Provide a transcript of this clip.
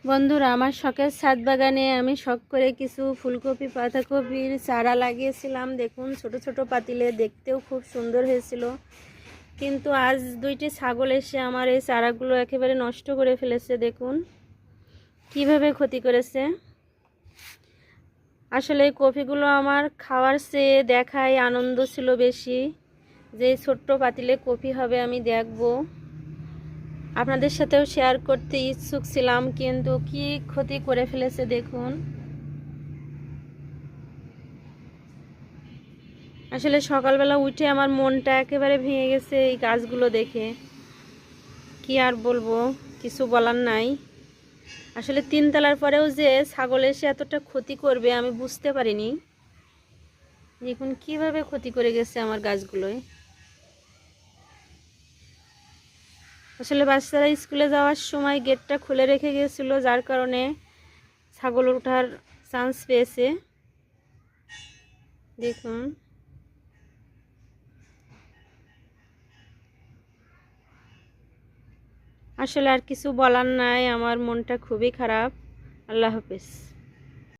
বন্ধুরা, আমার শখের ছাদ বাগানে আমি শখ করে কিছু ফুলকপি পাতাকপির চারা লাগিয়েছিলাম। দেখুন, ছোট ছোট পাতিলে, দেখতেও খুব সুন্দর হয়েছিল। কিন্তু আজ দুইটি ছাগল এসে আমার এই চারাগুলো একেবারে নষ্ট করে ফেলেছে। দেখুন কিভাবে ক্ষতি করেছে। আসলে এই কপিগুলো আমার খাওয়ার চেয়ে দেখায় আনন্দ ছিল বেশি, যে ছোট্ট পাতিলে কপি হবে আমি দেখব, আপনাদের সাথেও শেয়ার করতে ইচ্ছুক ছিলাম। কিন্তু কি ক্ষতি করে ফেলেছে দেখুন। আসলে সকালবেলা উঠে আমার মনটা একেবারে ভেঙে গেছে এই গাছগুলো দেখে। কি আর বলবো, কিছু বলার নাই। আসলে 3 তলার পরেও যে ছাগল এসে এতটা ক্ষতি করবে আমি বুঝতে পারিনি। দেখুন কিভাবে ক্ষতি করে গেছে আমার গাছগুলোয়। আসলে বাচ্চারা স্কুলে যাওয়ার সময় গেটটা খুলে রেখে গিয়েছিল, যার কারণে ছাগল ওঠার চান্স পেয়েছে। দেখুন, আসলে আর কিছু বলার নাই, আমার মনটা খুবই খারাপ। আল্লাহ হাফেজ।